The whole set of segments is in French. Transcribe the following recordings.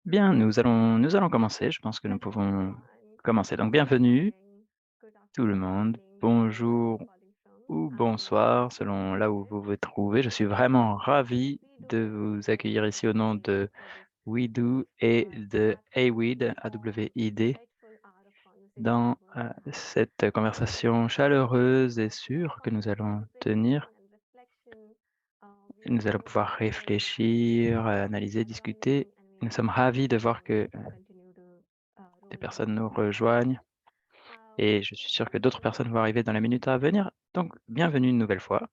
Bien, nous allons commencer. Je pense que nous pouvons commencer. Donc, bienvenue tout le monde. Bonjour ou bonsoir, selon là où vous vous trouvez. Je suis vraiment ravi de vous accueillir ici au nom de WeDo et de AWID, AWID, dans cette conversation chaleureuse et sûre que nous allons tenir. Nous allons pouvoir réfléchir, analyser, discuter. Nous sommes ravis de voir que des personnes nous rejoignent et je suis sûr que d'autres personnes vont arriver dans les minutes à venir. Donc, bienvenue une nouvelle fois.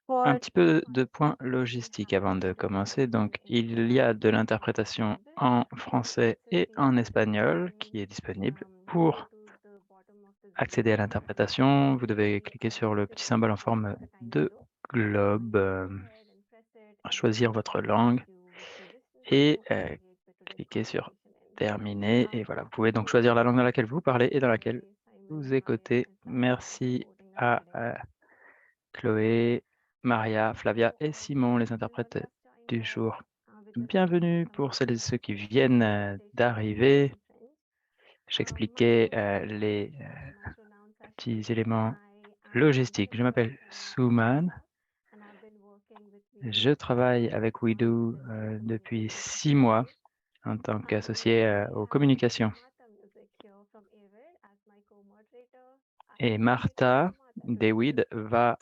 Un petit peu de points logistiques avant de commencer. Donc, il y a de l'interprétation en français et en espagnol qui est disponible. Pour accéder à l'interprétation, vous devez cliquer sur le petit symbole en forme de globe, choisir votre langue et cliquez sur terminer et voilà, vous pouvez donc choisir la langue dans laquelle vous parlez et dans laquelle vous écoutez. Merci à Chloé, Maria, Flavia et Simon, les interprètes du jour. Bienvenue pour celles et ceux qui viennent d'arriver. J'expliquais les petits éléments logistiques. Je m'appelle Souman. Je travaille avec WeDo depuis 6 mois en tant qu'associé aux communications. Et Martha Dewitt va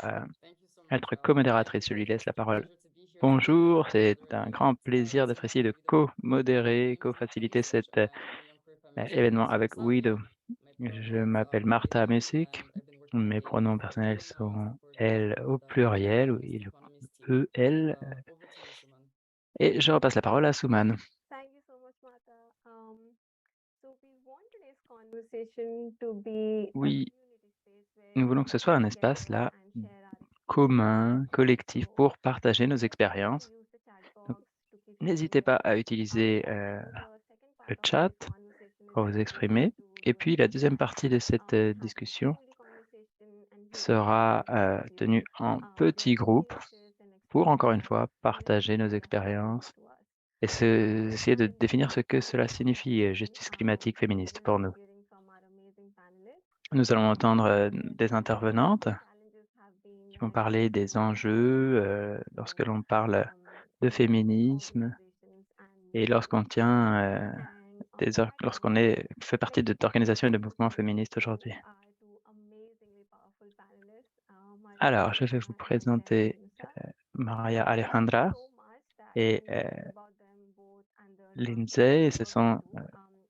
être co-modératrice. Je lui laisse la parole. Bonjour, c'est un grand plaisir d'être ici et de co-modérer, co-faciliter cet événement avec Wido. Je m'appelle Martha Messick. Mes pronoms personnels sont elle au pluriel, ou il, eux, elle. Et je repasse la parole à Souman. Oui, nous voulons que ce soit un espace là commun, collectif, pour partager nos expériences. Donc, n'hésitez pas à utiliser le chat pour vous exprimer. Et puis, la deuxième partie de cette discussion sera tenue en petits groupes pour, encore une fois, partager nos expériences et essayer de définir ce que cela signifie, justice climatique féministe pour nous. Nous allons entendre des intervenantes qui vont parler des enjeux lorsque l'on parle de féminisme et lorsqu'on tient lorsqu'on fait partie d'organisations et de mouvements féministes aujourd'hui. Alors, je vais vous présenter Maria Alejandra et Lindsay. Ce sont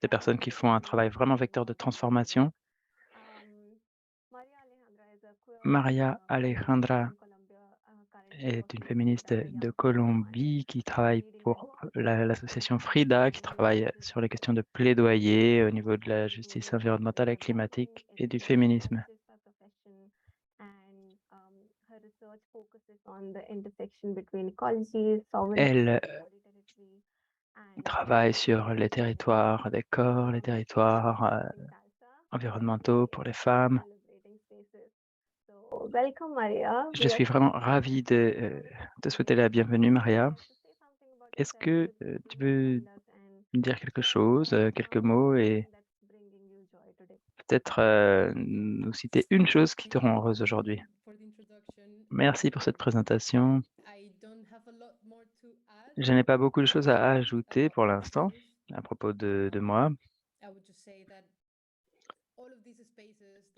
des personnes qui font un travail vraiment vecteur de transformation. Maria Alejandra est une féministe de Colombie qui travaille pour l'association Frida, qui travaille sur les questions de plaidoyer au niveau de la justice environnementale et climatique et du féminisme. Elle travaille sur les territoires des corps, les territoires environnementaux pour les femmes. Je suis vraiment ravie de te souhaiter la bienvenue, Maria. Est-ce que tu veux me dire quelque chose, quelques mots et peut-être nous citer une chose qui te rend heureuse aujourd'hui? Merci pour cette présentation. Je n'ai pas beaucoup de choses à ajouter pour l'instant à propos de moi.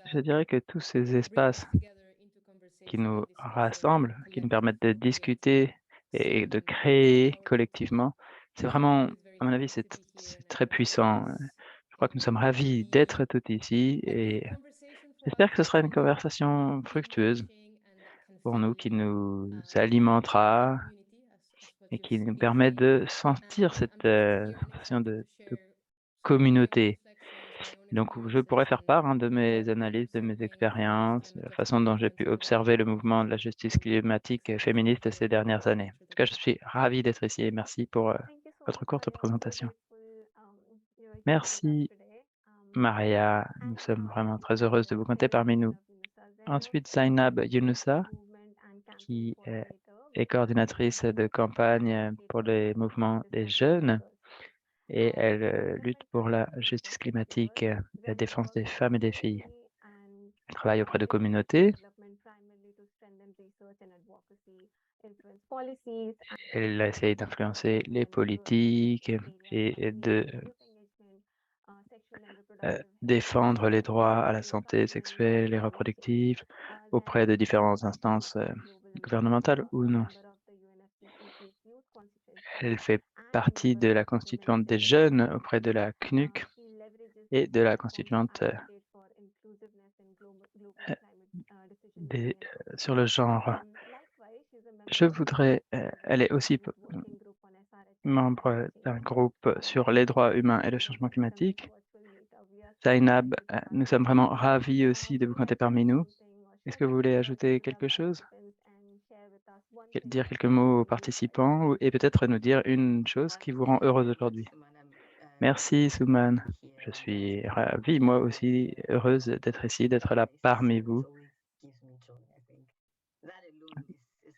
Je dirais que tous ces espaces qui nous rassemblent, qui nous permettent de discuter et de créer collectivement, c'est vraiment, à mon avis, c'est très puissant. Je crois que nous sommes ravis d'être tous ici et j'espère que ce sera une conversation fructueuse pour nous, qui nous alimentera et qui nous permet de sentir cette sensation de communauté. Donc, je pourrais faire part de mes analyses, de mes expériences, de la façon dont j'ai pu observer le mouvement de la justice climatique féministe ces dernières années. En tout cas, je suis ravi d'être ici et merci pour votre courte présentation. Merci, Maria. Nous sommes vraiment très heureuses de vous compter parmi nous. Ensuite, Zainab Younoussa, qui est coordinatrice de campagne pour les mouvements des jeunes et elle lutte pour la justice climatique, la défense des femmes et des filles. Elle travaille auprès de communautés. Elle essaye d'influencer les politiques et de défendre les droits à la santé sexuelle et reproductive auprès de différentes instances gouvernementales ou non. Elle fait partie de la constituante des jeunes auprès de la CNUC et de la constituante sur le genre. Je voudrais, elle est aussi membre d'un groupe sur les droits humains et le changement climatique. Zainab, nous sommes vraiment ravis aussi de vous compter parmi nous. Est-ce que vous voulez ajouter quelque chose? Dire quelques mots aux participants et peut-être nous dire une chose qui vous rend heureuse aujourd'hui? Merci Souman. Je suis ravie, moi aussi, heureuse d'être ici, d'être là parmi vous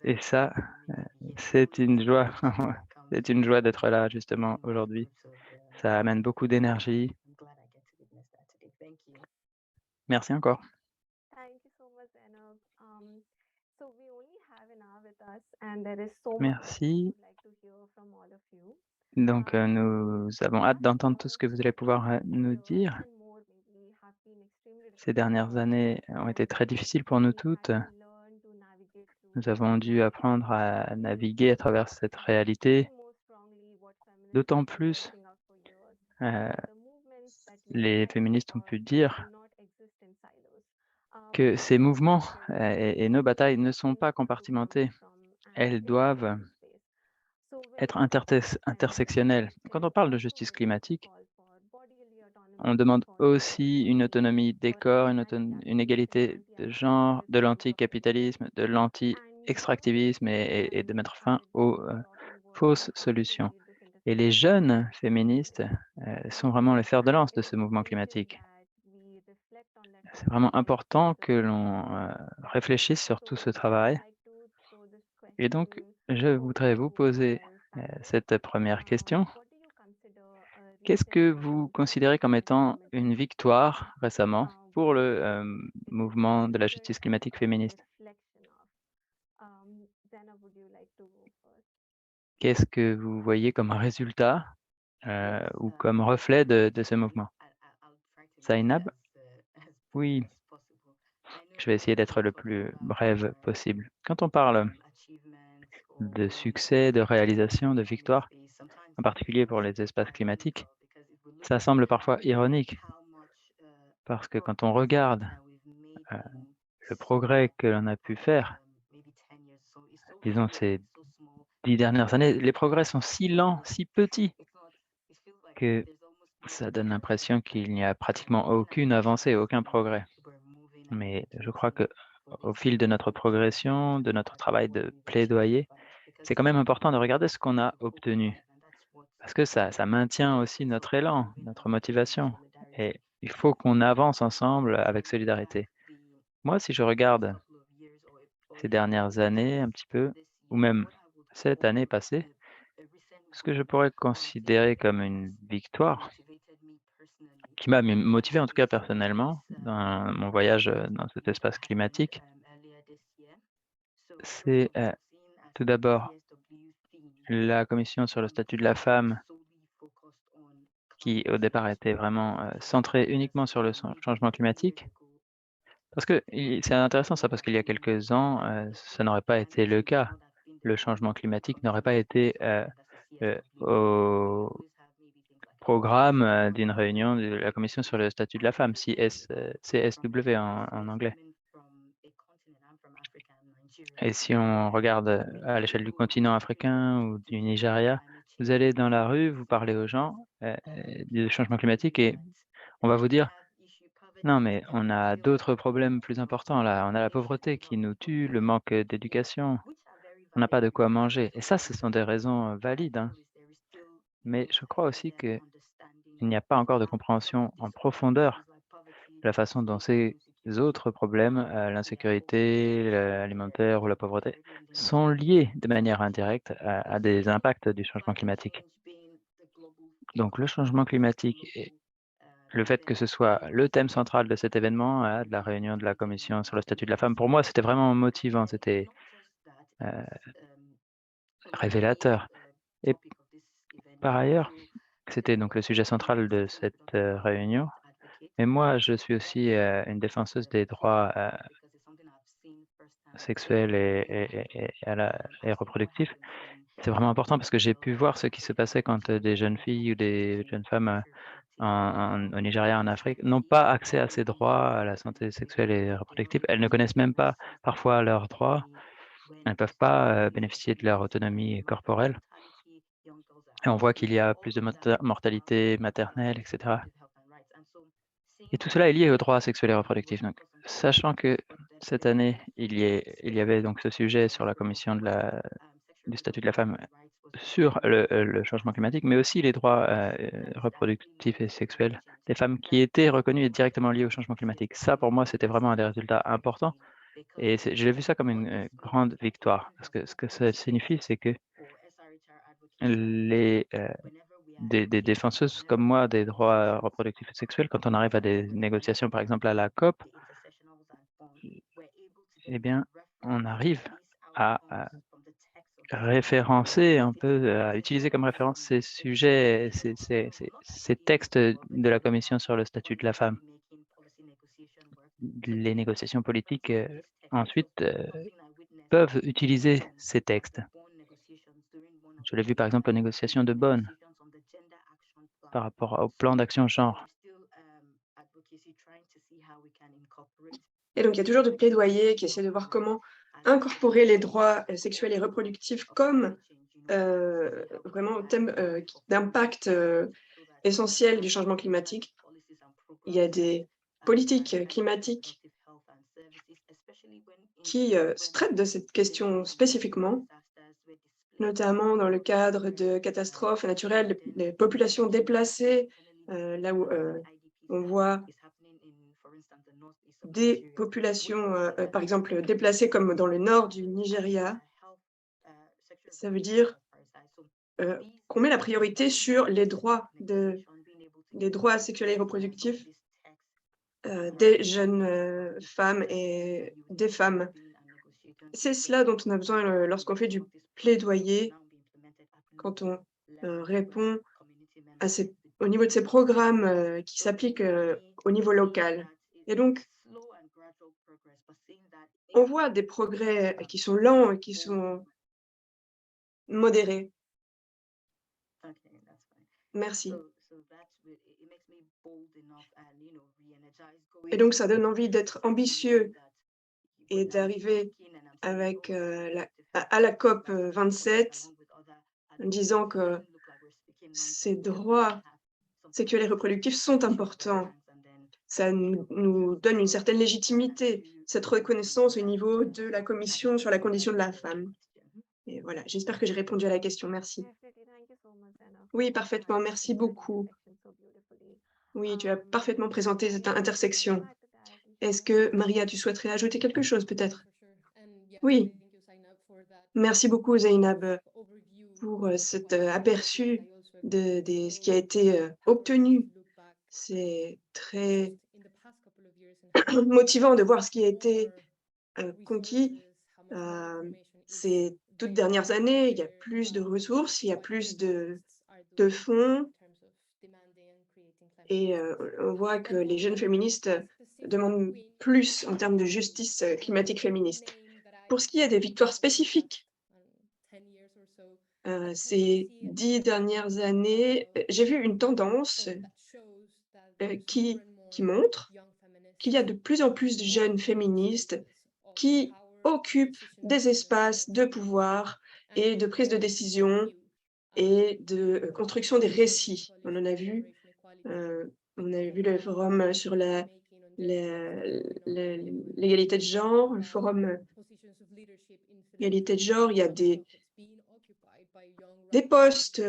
et ça, c'est une joie. C'est une joie d'être là justement aujourd'hui. Ça amène beaucoup d'énergie. Merci encore. Merci. Donc, nous avons hâte d'entendre tout ce que vous allez pouvoir, nous dire. Ces dernières années ont été très difficiles pour nous toutes. Nous avons dû apprendre à naviguer à travers cette réalité. D'autant plus, heu, les féministes ont pu dire que ces mouvements, et nos batailles ne sont pas compartimentées. Elles doivent être intersectionnelles. Quand on parle de justice climatique, on demande aussi une autonomie des corps, une égalité de genre, de l'anticapitalisme, de l'anti-extractivisme et de mettre fin aux, fausses solutions. Et les jeunes féministes, sont vraiment le fer de lance de ce mouvement climatique. C'est vraiment important que l'on, réfléchisse sur tout ce travail et donc je voudrais vous poser, cette première question. Qu'est-ce que vous considérez comme étant une victoire récemment pour le, mouvement de la justice climatique féministe? Qu'est-ce que vous voyez comme résultat, ou comme reflet de ce mouvement? Zainab? Oui, je vais essayer d'être le plus brève possible. Quand on parle de succès, de réalisation, de victoire, en particulier pour les espaces climatiques, ça semble parfois ironique parce que quand on regarde, heu, le progrès que l'on a pu faire, disons ces 10 dernières années, les progrès sont si lents, si petits que ça donne l'impression qu'il n'y a pratiquement aucune avancée, aucun progrès. Mais je crois que au fil de notre progression, de notre travail de plaidoyer, c'est quand même important de regarder ce qu'on a obtenu. Parce que ça maintient aussi notre élan, notre motivation et il faut qu'on avance ensemble avec solidarité. Moi, si je regarde ces dernières années un petit peu ou même cette année passée, ce que je pourrais considérer comme une victoire, qui m'a motivé en tout cas personnellement dans mon voyage, dans cet espace climatique, c'est, tout d'abord la commission sur le statut de la femme qui au départ était vraiment, centrée uniquement sur le changement climatique. Parce que c'est intéressant ça, parce qu'il y a quelques ans, ça n'aurait pas été le cas. Le changement climatique n'aurait pas été, au programme, d'une réunion de la commission sur le statut de la femme, CSW en anglais. Et si on regarde, à l'échelle du continent africain ou du Nigeria, vous allez dans la rue, vous parlez aux gens, du changement climatique et on va vous dire: «Non, mais on a d'autres problèmes plus importants là. On a la pauvreté qui nous tue, le manque, d'éducation, on n'a pas de quoi manger» et ça, ce sont des raisons, valides, hein. Mais je crois aussi qu'il n'y a pas encore de compréhension en profondeur de la façon dont ces autres problèmes, l'insécurité, alimentaire ou la pauvreté, sont liés de manière indirecte à des impacts du changement climatique. Donc le changement climatique et le fait que ce soit le thème central de cet événement, de la réunion de la commission sur le statut de la femme, pour moi, c'était vraiment motivant, c'était, heu, révélateur et par ailleurs, c'était donc le sujet central de cette, réunion. Et moi, je suis aussi, une défenseuse des droits, sexuels et reproductifs. C'est vraiment important parce que j'ai pu voir ce qui se passait quand, des jeunes filles ou des jeunes femmes, au Nigeria, en Afrique, n'ont pas accès à ces droits, à la santé sexuelle et reproductive. Elles ne connaissent même pas parfois leurs droits. Elles ne peuvent pas, bénéficier de leur autonomie corporelle et on voit qu'il y a plus de mortalité maternelle et cetera. Et tout cela est lié aux droits sexuels et reproductifs. Donc, sachant que cette année, il y avait donc ce sujet sur la commission du statut de la femme sur le changement climatique, mais aussi les droits, reproductifs et sexuels des femmes qui étaient reconnus et directement liés au changement climatique. Ça, pour moi, c'était vraiment un des résultats importants et j'ai vu ça comme une, grande victoire parce que ce que ça signifie, c'est que les, des défenseuses comme moi des droits reproductifs et sexuels, quand on arrive à des négociations, par exemple à la COP, eh bien, on arrive à référencer un peu, à utiliser comme référence ces sujets, ces textes de la commission sur le statut de la femme. Les négociations politiques, ensuite, peuvent utiliser ces textes. Je l'ai vu par exemple aux négociations de Bonn par rapport au plan d'action genre. Et donc il y a toujours de plaidoyer qui essaient de voir comment incorporer les droits, sexuels et reproductifs comme, vraiment thème, d'impact, essentiel du changement climatique. Il y a des politiques, climatiques qui, se traitent de cette question spécifiquement, notamment dans le cadre de catastrophes naturelles, les populations déplacées, là où, on voit des populations, par exemple, déplacées comme dans le nord du Nigeria. Ça veut dire, qu'on met la priorité sur les droits sexuels et reproductifs, des jeunes, femmes et des femmes. C'est cela dont on a besoin, lorsqu'on fait du plaidoyer, quand on, répond à ces au niveau de ces programmes, qui s'appliquent, au niveau local. Et donc, on voit des progrès qui sont lents et qui sont modérés. Merci. Et donc ça donne envie d'être ambitieux et d'arriver avec, à la COP, 27, en disant que ces droits sexuels et reproductifs sont importants. Ça nous donne une certaine légitimité, cette reconnaissance au niveau de la commission sur la condition de la femme. Et voilà, j'espère que j'ai répondu à la question, merci. Oui, parfaitement, merci beaucoup. Oui, tu as parfaitement présenté cette intersection. Est-ce que, Maria, tu souhaiterais ajouter quelque chose peut-être? Oui, merci beaucoup Zainab, pour, cet, aperçu de ce qui a été, obtenu. C'est très motivant de voir ce qui a été, conquis, ces toutes dernières années. Il y a plus de ressources, il y a plus de fonds et on voit que les jeunes féministes demandent plus en termes de justice, climatique féministe. Pour ce qui est des victoires spécifiques, ces 10 dernières années, j'ai vu une tendance, qui montre qu'il y a de plus en plus de jeunes féministes qui occupent des espaces de pouvoir et de prise de décision et de, construction des récits. On a vu le forum sur la la l'égalité de genre, le forum, égalité de genre. Il y a des postes,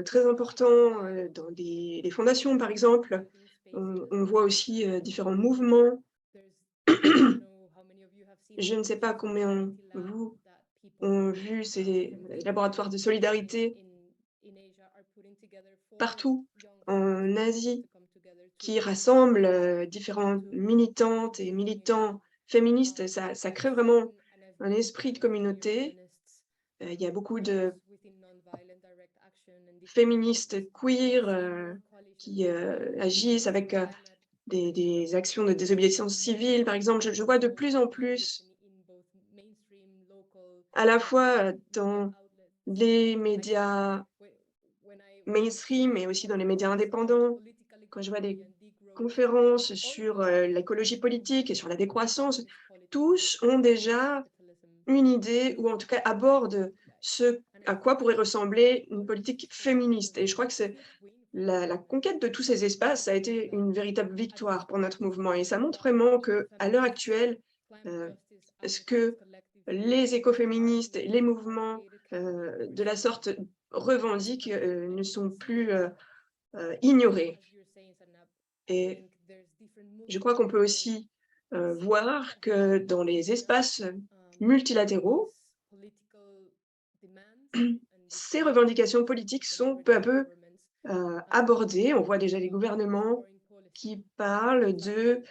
très importants, dans des les fondations, par exemple. On voit aussi, différents mouvements Je ne sais pas combien vous ont vu ces laboratoires de solidarité partout en Asie qui rassemblent, différentes militantes et militants féministes. Ça crée vraiment un esprit de communauté. Il y a beaucoup de féministes queer, qui, agissent avec, des actions de désobéissance civile, par exemple. Je vois de plus en plus, à la fois, dans les médias mainstream, mais aussi dans les médias indépendants. Quand je vois des conférences sur, l'écologie politique et sur la décroissance, tous ont déjà une idée ou en tout cas abordent ce à quoi pourrait ressembler une politique féministe et je crois que c'est la conquête de tous ces espaces, ça a été une véritable victoire pour notre mouvement et ça montre vraiment qu'à l'heure actuelle, heu, ce que les écoféministes et les mouvements, de la sorte revendiquent, ne sont plus, ignorés et je crois qu'on peut aussi, voir que dans les espaces multilatéraux, ces revendications politiques sont peu à peu abordées. On voit déjà les gouvernements qui parlent de,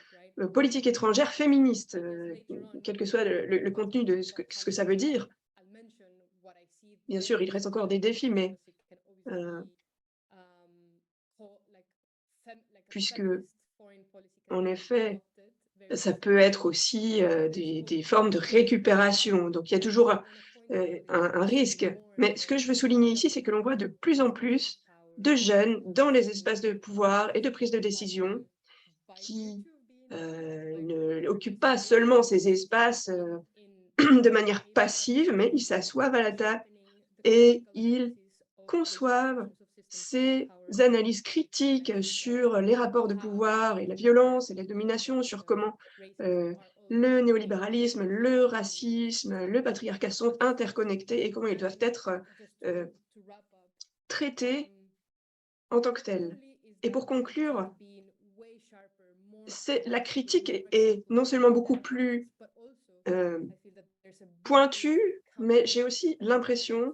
politique étrangère féministe, quel que soit le contenu de ce que ça veut dire. Bien sûr, il reste encore des défis, mais, heu, puisque en effet, ça peut être aussi, des formes de récupération, donc il y a toujours un risque. Mais ce que je veux souligner ici, c'est que l'on voit de plus en plus de jeunes dans les espaces de pouvoir et de prise de décision qui, ne occupent pas seulement ces espaces, de manière passive, mais ils s'assoient à la table et ils conçoivent ces analyses critiques sur les rapports de pouvoir et la violence et la domination, sur comment, heu, le néolibéralisme, le racisme, le patriarcat sont interconnectés et comment ils doivent être, traités en tant que tels. Et pour conclure, c'est la critique est non seulement beaucoup plus, heu, pointue, mais j'ai aussi l'impression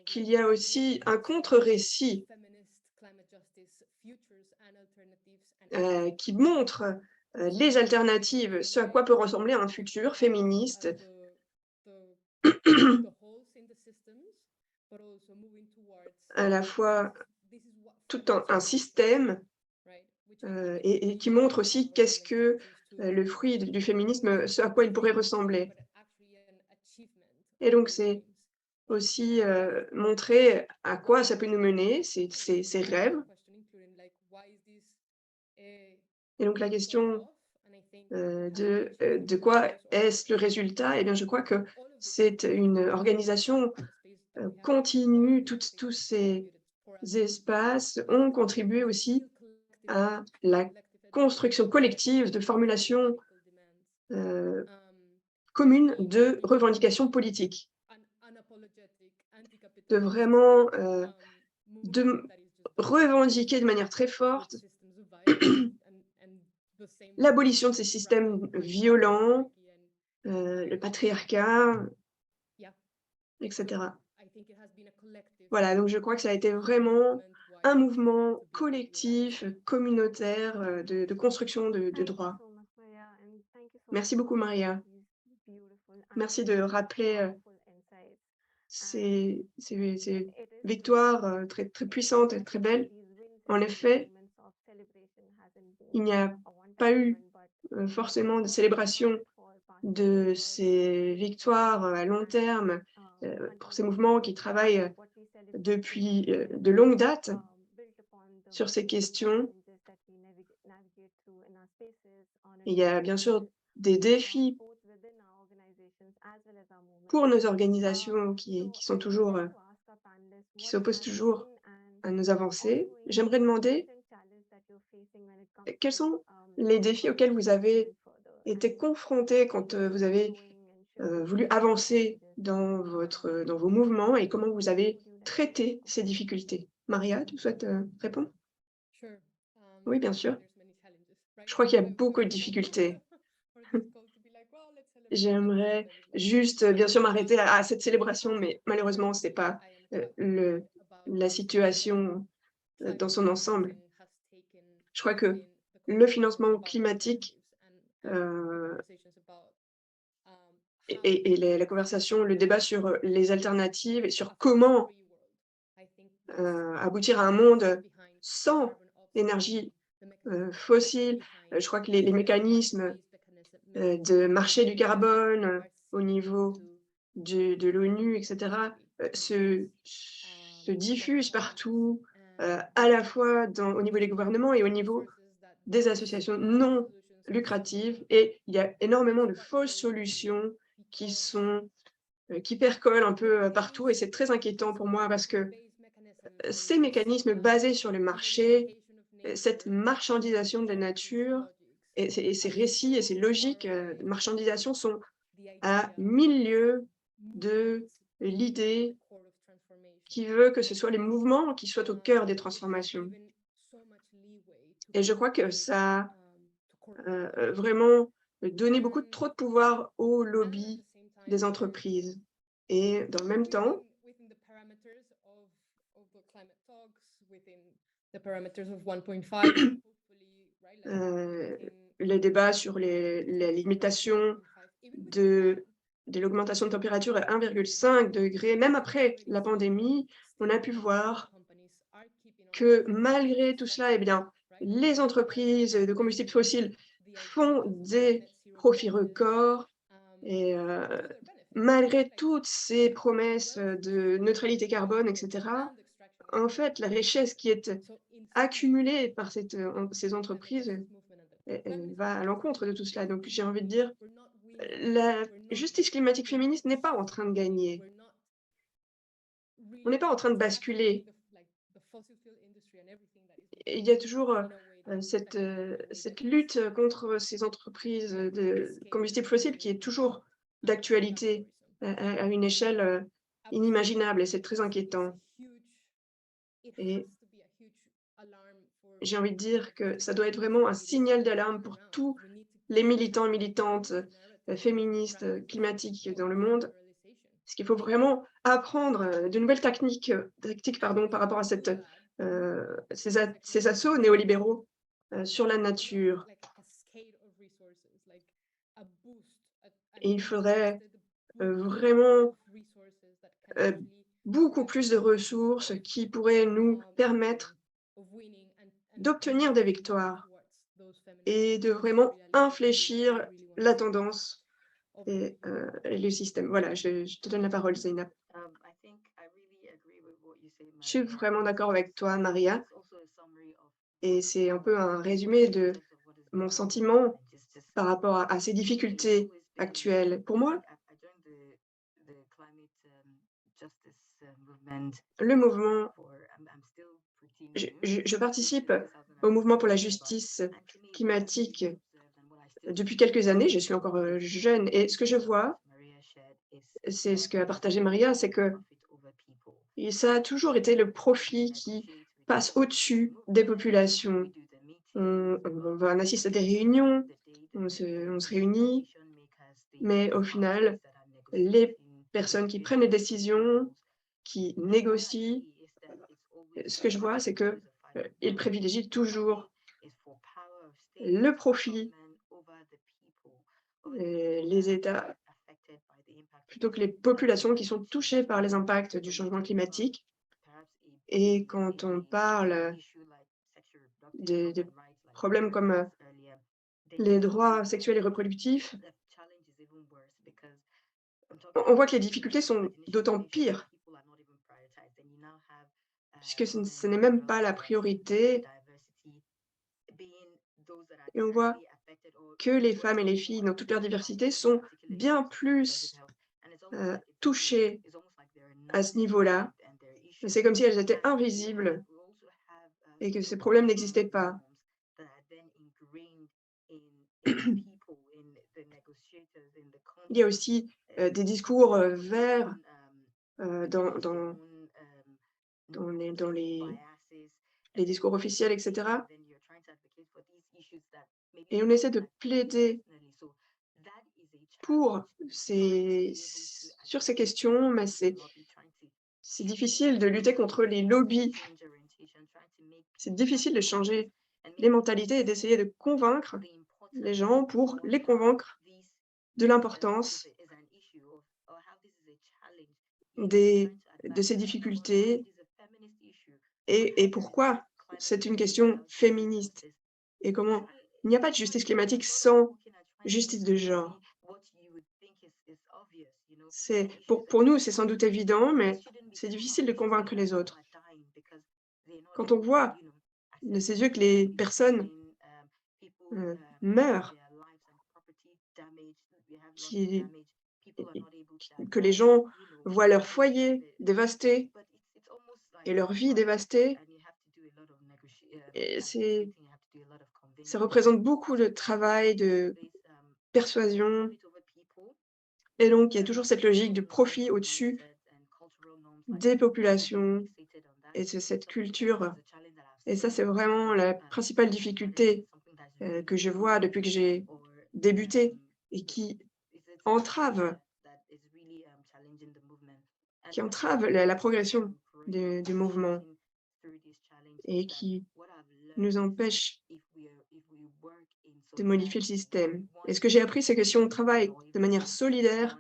qu'il y a aussi un contre-récit, qui montre, les alternatives, ce à quoi peut ressembler un futur féministe, à la fois tout un système, et qui montre aussi qu'est-ce que, le fruit du féminisme, ce à quoi il pourrait ressembler. Et donc c'est aussi, montrer à quoi ça peut nous mener, ces rêves. Et donc la question, de quoi est-ce le résultat? Eh bien, je crois que c'est une organisation, continue. Tous ces espaces ont contribué aussi à la construction collective de formulations, heu, communes de revendications politiques. De vraiment, de m revendiquer de manière très forte l'abolition de ces systèmes violents, le patriarcat, et cetera. Voilà, donc je crois que ça a été vraiment un mouvement collectif, communautaire, de construction de droits. so much, Maria, and thank you so much Merci for beaucoup sharing Maria. these beautiful Merci de and rappeler, powerful insights. And ces it is true victoires, that très très puissantes et très belles. these wins En and these effet, moments of celebration hasn't il been n'y a a pas one-time eu, event, but forcément de what we célébration have for past de 10 years ces of victoires, à long and terme, pour ces continuous mouvements qui growth. travaillent, What we celebrate depuis, today de is longue date. built upon the Sur ces multiple questions. challenges that we navigate through in our spaces on a Il y daily a bien sûr basis, des défis both within our organizations as well as our pour movements. nos organisations So qui sont I would toujours, like to ask our panelists qui what s'opposent has toujours been an à nos avancées. ongoing J'aimerais or demander, recent challenge that you're facing when it comes quels to sont les défis auxquels advancing vous this avez movement further, été and confrontés how quand, you're vous avez, growing and shifting voulu these avancer challenges. dans vos mouvements et comment vous What avez would you like to traité go ces first? difficultés? Maria, tu souhaites, répondre? Sure. Oui, bien Yeah, sûr. there's many challenges, Je right? crois qu'il y a We beaucoup de would love difficultés. for this call to be like, well, let's J'aimerais juste, bien sûr, m'arrêter à cette célébration, mais malheureusement, c'est pas, la situation, dans son ensemble. Je crois que le financement climatique, heu et la conversation, le débat sur, les alternatives et sur comment, aboutir à un monde sans énergie, fossile. Je crois que les mécanismes, de marché du carbone, au niveau de l'ONU et cetera, se diffusent partout, à la fois au niveau des gouvernements et au niveau des associations non lucratives, et il y a énormément de fausses solutions qui sont, qui percolent un peu, partout, et c'est très inquiétant pour moi parce que, ces mécanismes basés sur le marché, cette marchandisation de la nature et ces récits et ces logiques, de marchandisation sont à 1000 lieues de l'idée qui veut que ce soit les mouvements qui soient au cœur des transformations. Et je crois que ça a, vraiment donné beaucoup trop de pouvoir aux lobbies des entreprises. Et dans le même temps, heu, les débats sur les limitations de l'augmentation de température à 1,5 degré, même après la pandémie, on a pu voir que malgré tout cela, eh bien, les entreprises de combustibles fossiles font des profits records, et malgré toutes ces promesses, de neutralité carbone et cetera, en fait, la richesse qui est accumulée par ces entreprises, elle va à l'encontre de tout cela. Donc j'ai envie de dire, la justice climatique féministe n'est pas en train de gagner. On n'est pas en train de basculer. Et il y a toujours, cette lutte contre ces entreprises, de combustibles fossiles qui est toujours d'actualité à une échelle, inimaginable, et c'est très inquiétant. Et j'ai envie de dire que ça doit être vraiment un signal d'alarme pour tous les militants et militantes, féministes, climatiques dans le monde. Parce qu'il faut vraiment apprendre, de nouvelles tactiques, pardon, par rapport à ces assauts néolibéraux, sur la nature. Et il faudrait, vraiment, heu, beaucoup plus de ressources qui pourraient nous permettre d'obtenir des victoires et de vraiment infléchir la tendance et le système. Voilà, je te donne la parole, Zeynep. Je suis vraiment d'accord avec toi, Maria, et c'est un peu un résumé de mon sentiment par rapport à ces difficultés actuelles. Pour moi, le mouvement je participe au mouvement pour la justice climatique depuis quelques années. Je suis encore, jeune, et ce que je vois, c'est ce qu'a partagé Maria, c'est que ça a toujours été le profit qui passe au-dessus des populations. On assiste à des réunions, on se réunit, mais au final, les personnes qui prennent les décisions, qui négocient, ce que je vois, c'est que, ils privilégient toujours le profit, les États, plutôt que les populations qui sont touchées par les impacts du changement climatique. Et quand on parle des problèmes comme, les droits sexuels et reproductifs, on voit que les difficultés sont d'autant pires, puisque ce n'est même pas la priorité, et on voit que les femmes et les filles, dans toute leur diversité, sont bien plus, touchées à ce niveau-là. C'est comme si elles étaient invisibles et que ces problèmes n'existaient pas. Il y a aussi, des discours, verts, dans les discours officiels et cetera, et on essaie de plaider pour sur ces questions, mais c'est difficile de lutter contre les lobbies. C'est difficile de changer les mentalités et d'essayer de convaincre les gens pour les convaincre de l'importance des de ces difficultés et pourquoi c'est une question féministe et comment il n'y a pas de justice climatique sans justice de genre. C'est pour nous, c'est sans doute évident, mais c'est difficile de convaincre les autres. Quand on voit de ses yeux que les personnes, meurent, qui que les gens voient leur foyer dévasté et leur vie dévastée et ça représente beaucoup de travail, de persuasion et donc il y a toujours cette logique de profit au-dessus des populations et de cette culture et ça, c'est vraiment la principale difficulté, que je vois depuis que j'ai débuté et entrave qui entrave la progression du mouvement et qui nous empêche de modifier le système. Et ce que j'ai appris, c'est que si on travaille de manière solidaire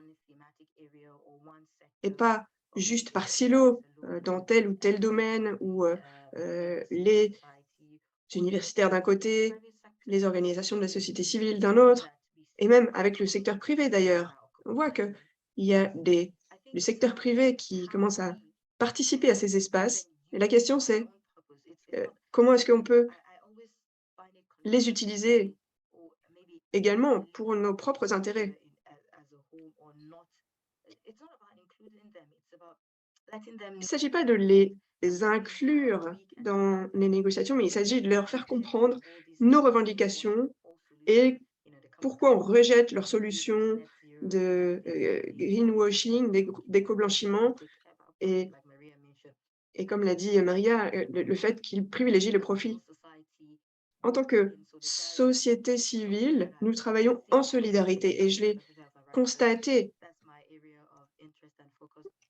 et pas juste par silo, dans tel ou tel domaine où, les universitaires d'un côté, les organisations de la société civile d'un autre, et même avec le secteur privé d'ailleurs. On voit qu'il y a le secteur privé qui commence à participer à ces espaces. Et la question c'est, comment est-ce qu'on peut les utiliser également pour nos propres intérêts? Il ne s'agit pas de les inclure dans les négociations, mais il s'agit de leur faire comprendre nos revendications et pourquoi on rejette leurs solutions de, greenwashing, d'éco-blanchiment et comme l'a dit Maria, le fait qu'ils privilégient le profit. En tant que société civile, nous travaillons en solidarité et je l'ai constaté,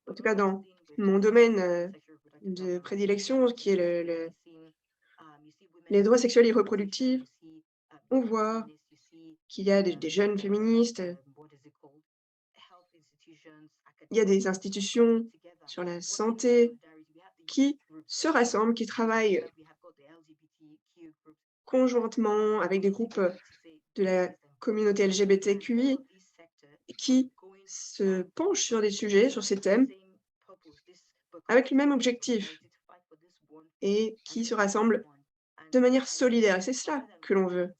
en tout cas dans mon domaine, de prédilection qui est les droits sexuels et reproductifs. On voit qu'il y a des jeunes féministes, il y a des institutions sur la santé qui se rassemblent, qui travaillent conjointement avec des groupes, de la communauté LGBTQI qui se penchent sur des sujets, sur ces thèmes, avec le même objectif et qui se rassemblent de manière solidaire et c'est cela que l'on veut.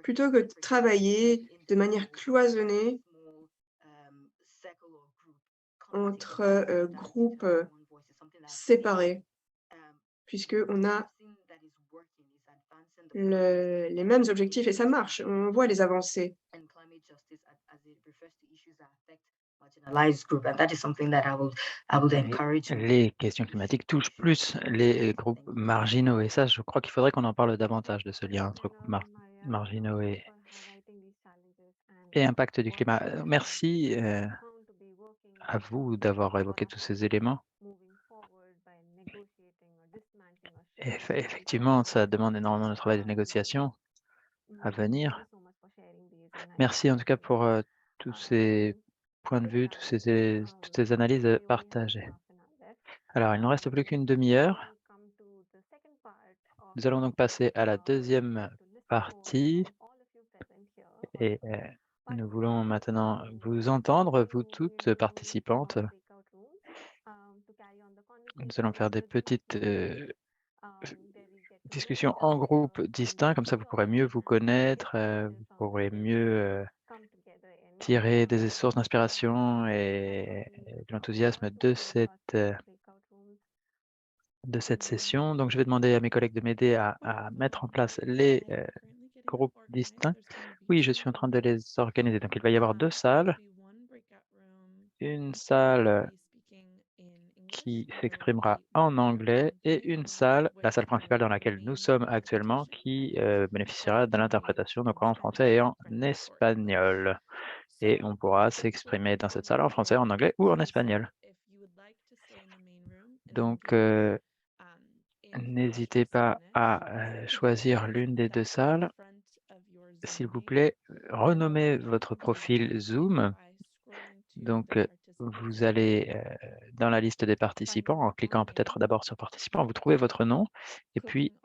Plutôt que de travailler de manière cloisonnée entre, groupes, séparés, puisqu'on a les mêmes objectifs et ça marche, on voit les avancées. Et les questions climatiques touchent plus les groupes marginaux et ça, je crois qu'il faudrait qu'on en parle davantage de ce lien entre groupes Maya, marginaux for highlighting these challenges and et impact du what climat. Merci, found to be working à vous and d'avoir what évoqué are tous the ces steps éléments. moving forward by negotiating or dismantling or Effectivement, ça demande énormément de travail de négociation à Thank you venir. so much for sharing these and I Merci en tout cas appreciate pour, it. tous ces points de vue, toutes ces analyses, We only have partagées. half an hour left. Alors, il ne reste plus qu'une demi-heure. We'll come to the second part of Nous allons this donc passer à la where we deuxième want to listen more partie from all of you present here on et the nous voulons participants maintenant in the vous panel. entendre, vous So we'll toutes move participantes. on to breakout rooms to carry on the Nous allons conversation faire des with more petites, people where we get to know discussions each en other groupe and distincts, comme ça vous pourrez mieux slowly vous get connaître, started vous from pourrez where we mieux, come together in tirer des sources and d'inspiration collaborate et in de l'enthousiasme supporting us in the breakout rooms. de cette session. Donc je vais demander à mes collègues de m'aider à mettre en place les, groupes distincts. Oui, je suis en train de les organiser. Donc il va y avoir 2 salles. Une salle qui s'exprimera en anglais et une salle, la salle principale dans laquelle nous sommes actuellement, qui bénéficiera de l'interprétation donc en français et en espagnol. Et on pourra s'exprimer dans cette salle en français, en anglais ou en espagnol. Donc, n'hésitez pas à choisir l'une des deux salles. S'il vous plaît, renommez votre profil Zoom. Donc, vous allez dans la liste des participants, en cliquant peut-être d'abord sur participants, vous trouvez votre nom, et puis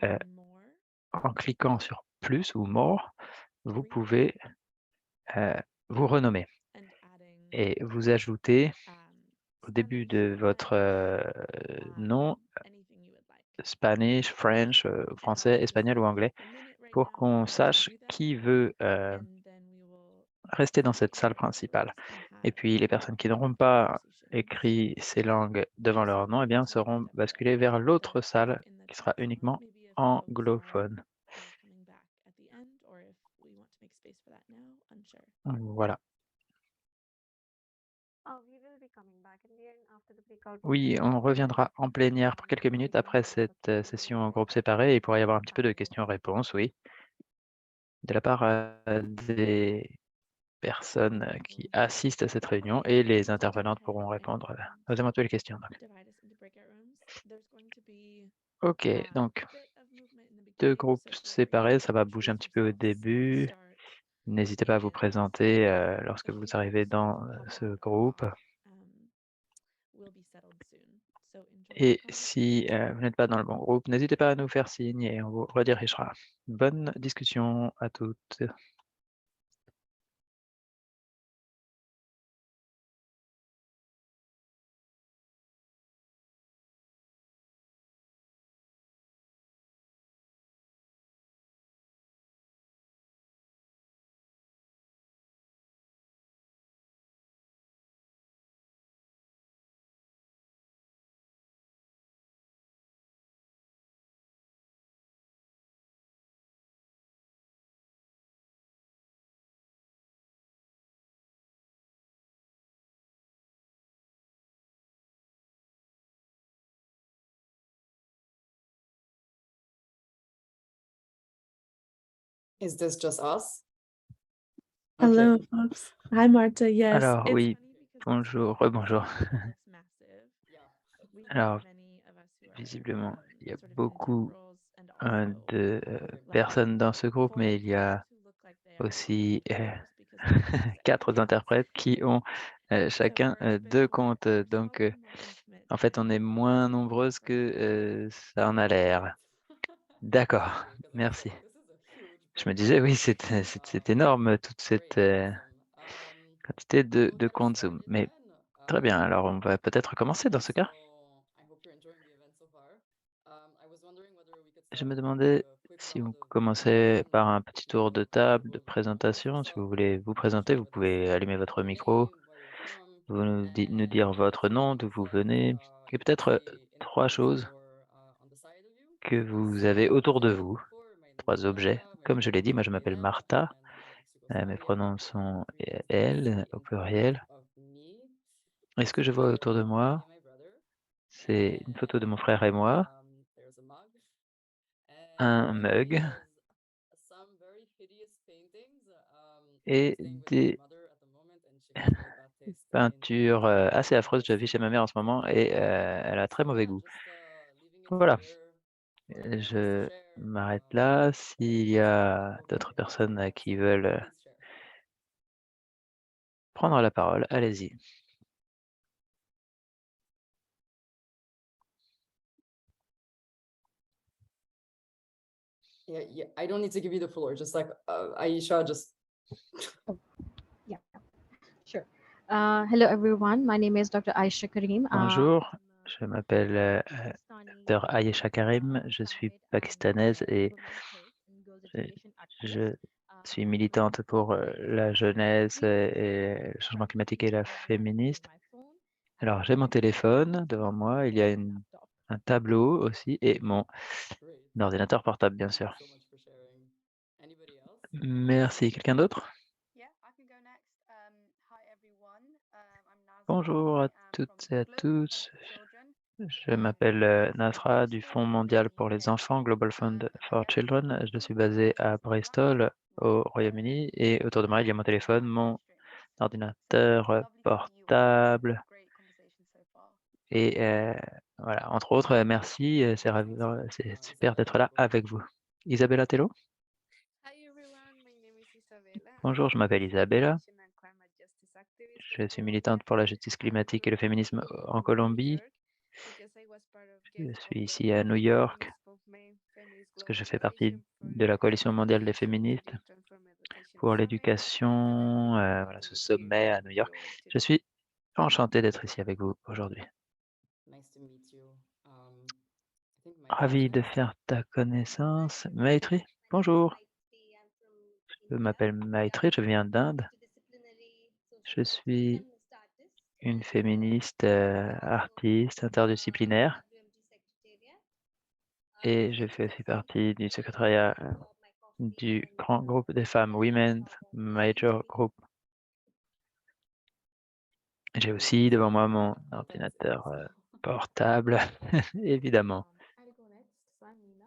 en cliquant sur plus ou more, vous pouvez vous renommer et vous ajoutez au début de votre nom Spanish, French, français, espagnol ou anglais, pour qu'on sache qui veut rester dans cette salle principale. Et puis les personnes qui n'auront pas écrit ces langues devant leur nom, eh bien, seront basculées vers l'autre salle qui sera uniquement anglophone. Voilà. We will be coming back in the end after the breakout Oui, on reviendra en plénière pour quelques minutes après cette session en groupe séparé. Il pourrait y avoir un petit peu de questions-réponses, oui, de la part des personnes qui assistent à cette réunion et les intervenantes pourront répondre aux éventuelles questions. Ok, donc 2 groupes séparés, ça va bouger un petit peu au début. N'hésitez pas à vous présenter lorsque vous arrivez dans ce groupe. Et si vous n'êtes pas dans le bon groupe, n'hésitez pas à nous faire signe et on vous redirigera. Bonne discussion à toutes. Is this just us? Hello, folks. Hi, Marta. Yes, Alors it's oui, bonjour, rebonjour. Alors, visiblement, il y a beaucoup de personnes dans ce groupe, mais il y a aussi 4 interprètes qui ont chacun 2 comptes. Donc, en fait, on est moins nombreuses que ça en a l'air. D'accord, merci. Je me disais, oui, c'est énorme toute cette quantité de comptes Zoom. Mais très bien, alors on va peut-être commencer dans ce cas. Je me demandais si on commençait par un petit tour de table, de présentation. Si vous voulez vous présenter, vous pouvez allumer votre micro, vous nous dire votre nom, d'où vous venez, et peut-être 3 choses que vous avez autour de vous, 3 objets. Comme je l'ai dit, moi je m'appelle Martha, mes pronoms sont elle au pluriel. Et ce que je vois autour de moi, c'est une photo de mon frère et moi, un mug et des peintures assez affreuses que je vis chez ma mère en ce moment et elle a très mauvais goût. Voilà, je m'arrête là. S'il y a d'autres personnes qui veulent prendre la parole, allez-y. Yeah, I don't need to give you the floor. Just like Aisha, just Yeah, sure. Hello, everyone. My name is Dr. Aisha Karim. Bonjour, je m'appelle Dr. Ayesha Karim, je suis pakistanaise et je suis militante pour la jeunesse et le changement climatique et la féministe. Alors, j'ai mon téléphone devant moi, il y a un tableau aussi et mon ordinateur portable, bien sûr. Merci. Quelqu'un d'autre? Bonjour à toutes et à tous. Je m'appelle Nasra du Fonds mondial pour les enfants, Global Fund for Children. Je suis basé à Bristol, au Royaume-Uni, et autour de moi, il y a mon téléphone, mon ordinateur portable, et voilà, entre autres, merci, c'est super d'être là avec vous. Isabella Tello? Hi everyone, my name is Isabella. Bonjour, je I'm m'appelle a Isabella. education and climate justice activist Je from suis militante Colombia. pour la justice climatique et le féminisme en New Colombie. York because I was part Je of suis the ici à New York feminist movement, Feminist parce que je Global fais partie Coalition for de la Coalition mondiale des Education and féministes the Transform Education pour Summit, and I'm l'éducation, really voilà, happy ce to be sommet here à New with York. you all Je today. suis enchanté d'être ici avec vous aujourd'hui. Nice to meet you. I think Maitri is Ravi de next. faire ta connaissance. Maitri, bonjour. Je m'appelle Maitri, je viens d'Inde. Je suis une féministe, artiste, interdisciplinaire, et je fais aussi partie du secrétariat du grand groupe des femmes, Women's Major Group. J'ai aussi devant moi mon ordinateur portable, évidemment. I'll go next. So I'm Nina.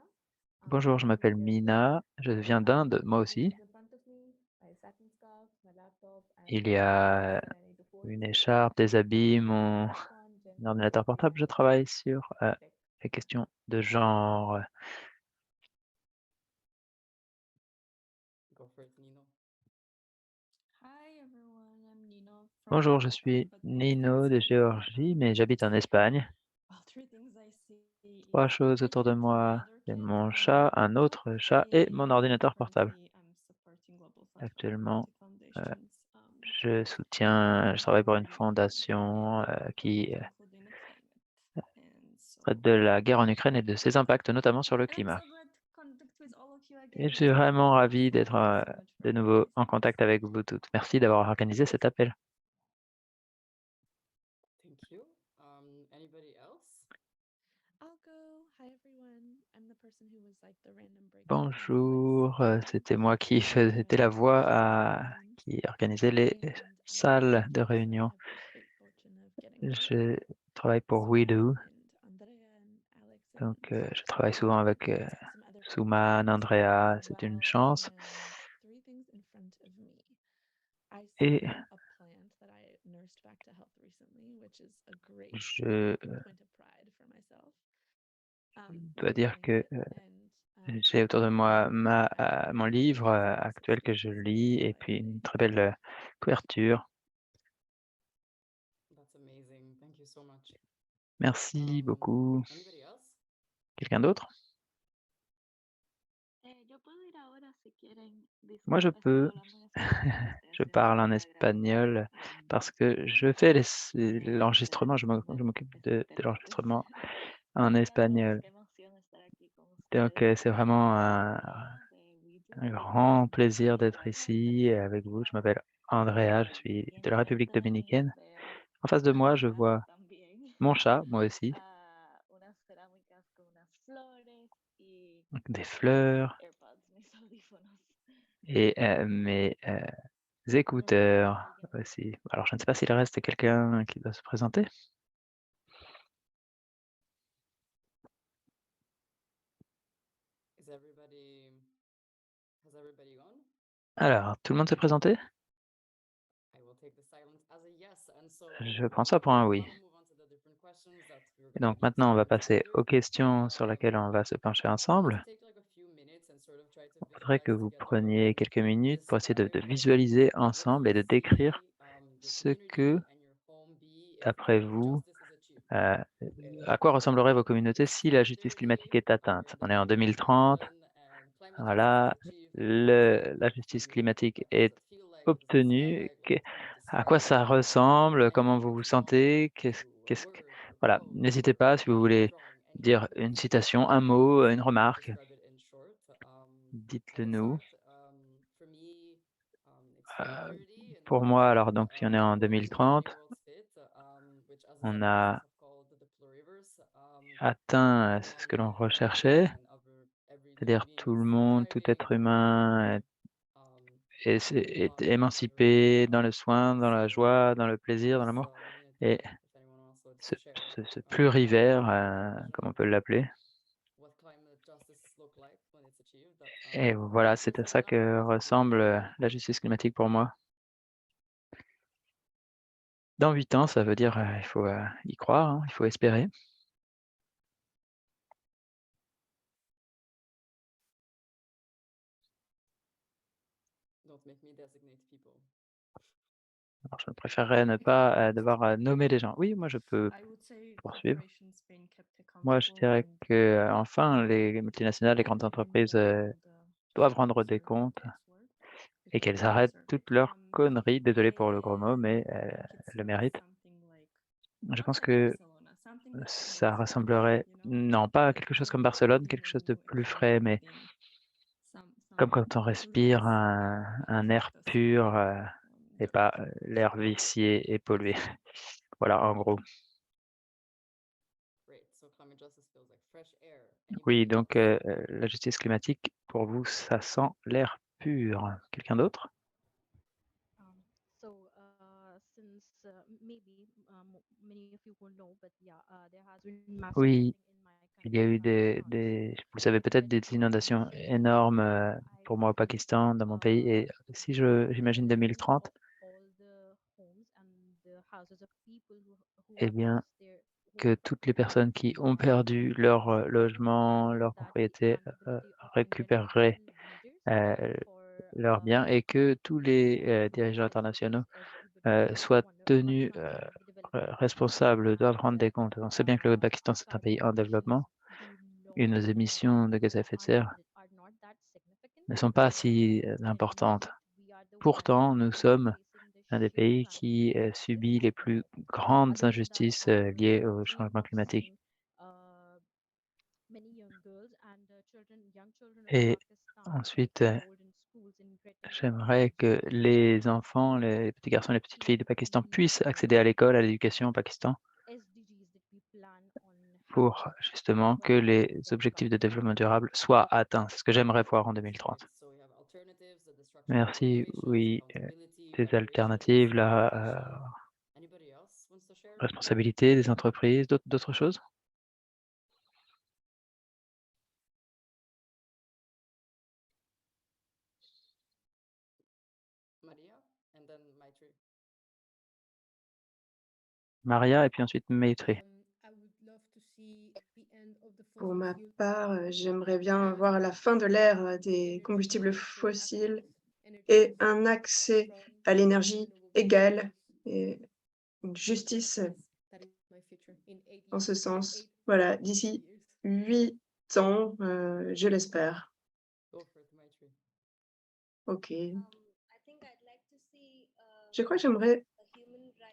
Bonjour, je m'appelle Mina, je viens d'Inde, moi aussi. In front of me, my satin scarf, my laptop, and Il y a that I need to hold une for écharpe, des habits, mon icon, gender, ordinateur portable. Je travaille sur tech. les questions de genre. Go for it, Nino. Hi everyone, I'm Nino from Bonjour, je Georgia, suis but Nino de thankfully, Géorgie, mais j'habite en Espagne. three things I see Trois is choses my autour de cat, my moi. other C'est cat, mon and my chat, un laptop. autre chat et mon ordinateur portable. Currently, I'm supporting Global Fund for Actuellement, Democratic Foundations, je travaille pour une fondation qui including the climate. And so, traite de la guerre en Ukraine et de ses impacts, notamment sur le and I'm climat. so glad to connect with all of you Et je again. suis vraiment ravi Thank d'être you so much for de nouveau en organizing contact this. avec vous toutes. Merci d'avoir organisé cet appel. Thank you. Anybody else? I'll go. Hi everyone. I'm the person who was like the random break. Bonjour, c'était moi qui faisais la voix qui organisait les salles de réunion. Je travaille pour WeDo, donc je travaille souvent avec Souman, Andrea, c'est une chance. Et je dois dire que j'ai autour de moi mon livre actuel que je lis et puis une très belle couverture. That's amazing. Thank you so much. Merci beaucoup. Anybody else? Quelqu'un d'autre? Moi, je peux. Je parle en espagnol parce que je fais l'enregistrement, je m'occupe de l'enregistrement en espagnol. Donc, c'est vraiment un grand plaisir d'être ici avec vous. Je m'appelle Andrea, je suis de la République dominicaine. En face de moi, je vois mon chat, moi aussi, donc des fleurs et mes écouteurs aussi. Alors, je ne sais pas s'il reste quelqu'un qui doit se présenter. Has everybody gone? Alors, tout le monde s'est présenté? I will take the silence as a yes. And so Je prends ça pour un oui. now move on to the different questions that we're Et gonna donc be maintenant, on va exploring passer together. aux questions sur lesquelles on va se pencher Let's ensemble. take like a few minutes and sort of try to Il faudrait que visualize vous together preniez quelques or minutes pour essayer de describe visualiser what ensemble you et de décrire see your ce que, community and your home be if d'après climate vous, justice is achieved. à quoi ressembleraient vos communautés si la justice climatique est atteinte. On est en 2030, voilà, la justice climatique est obtenue. À quoi ça ressemble? Comment vous vous sentez? Voilà, n'hésitez pas si vous voulez dire une citation, un mot, une remarque, dites-le nous. Pour moi, alors donc si on est en 2030, on a atteint ce que l'on recherchait, c'est-à-dire tout le monde, tout être humain est émancipé dans le soin, dans la joie, dans le plaisir, dans l'amour. Et ce plurivers, comme on peut l'appeler. Et voilà, c'est à ça que ressemble la justice climatique pour moi. Dans 8 ans, ça veut dire il faut y croire, hein, il faut espérer. Alors, je préférerais ne pas devoir nommer les gens. Oui, moi je peux poursuivre. Moi, je dirais que enfin, les multinationales, les grandes entreprises doivent rendre des comptes et qu'elles arrêtent toutes leurs conneries. Désolé pour le gros mot, mais elles le méritent. Je pense que ça rassemblerait, non pas à quelque chose comme Barcelone, quelque chose de plus frais, mais comme quand on respire un air pur et pas l'air vicié et pollué. Voilà, en gros. Oui, donc la justice climatique, pour vous, ça sent l'air pur. Quelqu'un d'autre? Since maybe many of you won't know, but yeah, there has been massive Oui, flooding in my il y a country, eu vous le savez peut-être, des inondations énormes pour moi au Pakistan, dans mon pays. Et si j'imagine 2030, eh bien, que toutes les personnes qui ont perdu leur logement, leur propriété récupéreraient leurs biens et que tous les dirigeants internationaux soient tenus responsables, doivent rendre des comptes. On sait bien que le Pakistan, c'est un pays en développement et nos émissions de gaz à effet de serre ne sont pas si importantes. Pourtant, nous sommes un des pays qui subit les plus grandes injustices liées au changement climatique. Et ensuite, j'aimerais que les enfants, les petits garçons et les petites filles du Pakistan puissent accéder à l'école, à l'éducation au Pakistan, pour justement que les objectifs de développement durable soient atteints. C'est ce que j'aimerais voir en 2030. Merci. Oui, des alternatives, la responsabilité des entreprises, d'autres choses? Maria et puis ensuite Maitri. Pour ma part, j'aimerais bien voir la fin de l'ère des combustibles fossiles et un accès à l'énergie égal et une justice en ce sens. Voilà, d'ici 8 ans, je l'espère. OK. Je crois que j'aimerais,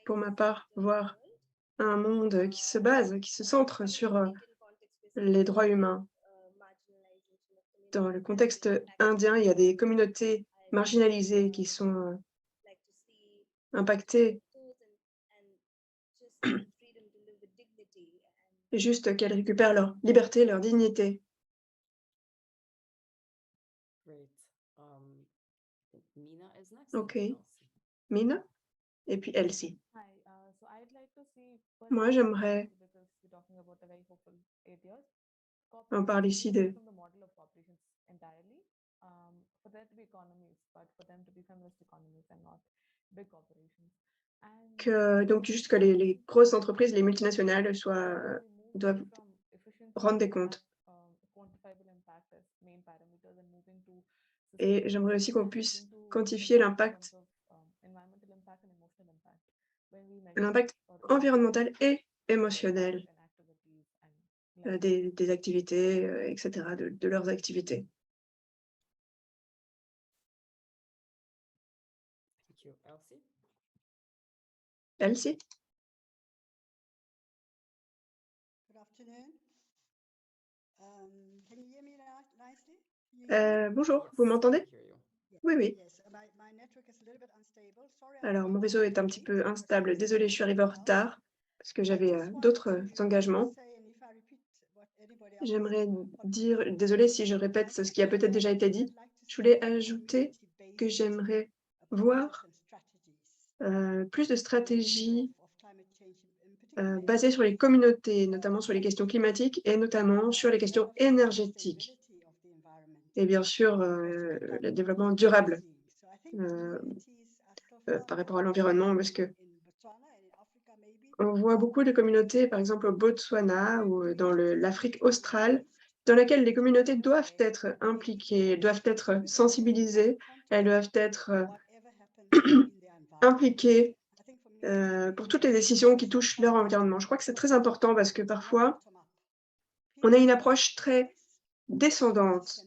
pour ma part, voir un monde qui se centre sur, les droits humains. Dans le contexte indien, il y a des communautés marginalisées qui sont, impactées. Juste qu'elles récupèrent leur liberté, leur dignité. OK. Mina et puis Elsie. Moi, j'aimerais on parle ici de que donc juste que les grosses entreprises, les multinationales doivent rendre des comptes. Et j'aimerais aussi qu'on puisse quantifier l'impact environnemental et émotionnel, des activités, et cetera, de leurs activités. Elsie? Good afternoon. Can you hear me nicely? Can you hear me? Bonjour, vous m'entendez? Oui, oui. Yes, my network is a little bit unstable. Sorry, Alors mon réseau est un petit peu instable. Désolée, je suis arrivée en retard parce que j'avais, d'autres engagements. J'aimerais dire désolée si je répète ce qui a peut-être déjà été dit. Je voulais ajouter que j'aimerais voir, plus de stratégies basé sur les communautés, notamment sur les questions climatiques et notamment sur les questions énergétiques. Et bien sûr, le développement durable, par rapport à l'environnement, parce qu'on voit beaucoup de communautés, par exemple au Botswana ou dans l'Afrique australe, dans laquelle les communautés doivent être impliquées, doivent être sensibilisées, elles doivent être impliquées pour toutes les décisions qui touchent leur environnement. Je crois que c'est très important parce que parfois, on a une approche très descendante.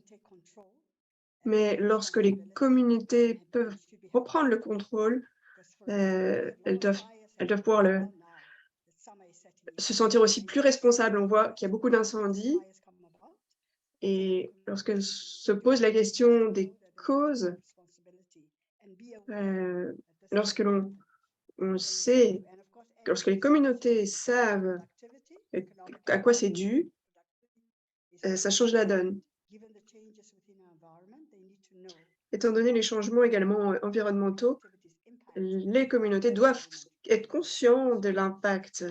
Mais lorsque les communautés peuvent reprendre le contrôle, elles doivent pouvoir se sentir aussi plus responsables. On voit qu'il y a beaucoup d'incendies et lorsque se pose la question des causes, lorsque on sait, lorsque les communautés savent à quoi c'est dû, ça change la donne. Étant donné les changements également environnementaux, les communautés doivent être conscients de l'impact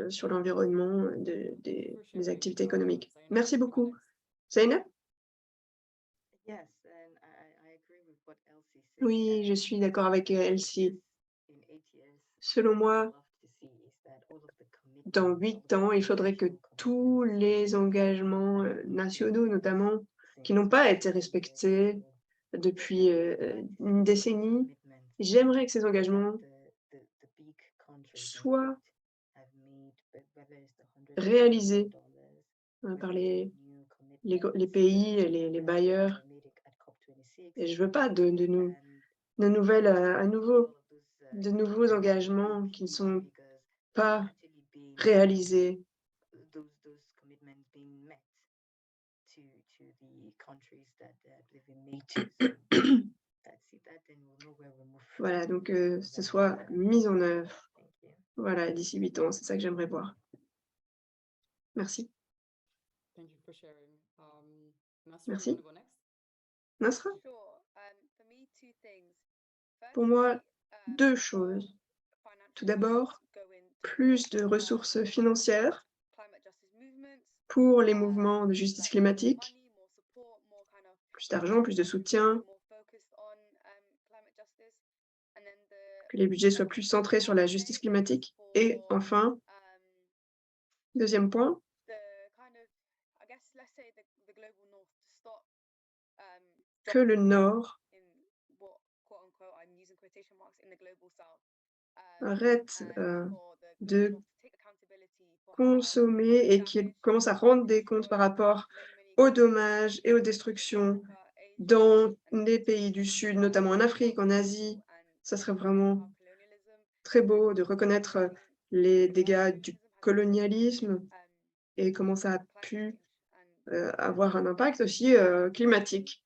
sur l'environnement des activités économiques. Merci beaucoup. Zeynep? Oui, je suis d'accord avec Elsie. Selon moi, dans 8 ans, il faudrait que tous les engagements nationaux, notamment, qui n'ont pas été respectés depuis une décennie, j'aimerais que ces engagements soient réalisés par les pays et les bailleurs. Et je veux pas de nouvelles, de nouveaux engagements qui ne sont pas réalisés. Voilà, donc ce soit mis en œuvre, voilà, d'ici 8 ans, c'est ça que j'aimerais voir. Merci. Thank you for sharing. Nasra, you Merci. wanna go next? Nasra? Sure. For me, two things. Pour moi, Firstly, 2 more choses. financial Tout d'abord, funds going plus de towards, ressources financières climate justice movements, pour les mouvements de justice like climatique, money, more support, more kind of plus d'argent, plus de soutien, more focused on climate justice. And then que les budgets soient plus centrés sur la justice climatique. Et for enfin, deuxième point, the kind of, I guess, let's say the global north to stop que le Nord in what quote unquote I'm using quotation marks in the global south. arrête And for the de global north to take accountability for how consommer et qu'il commence à rendre des comptes par rapport aux dommages et aux destructions dans les pays du Sud, notamment en Afrique, en Asie. Ça serait vraiment très beau de reconnaître les dégâts du colonialisme et comment ça a pu avoir un impact aussi climatique.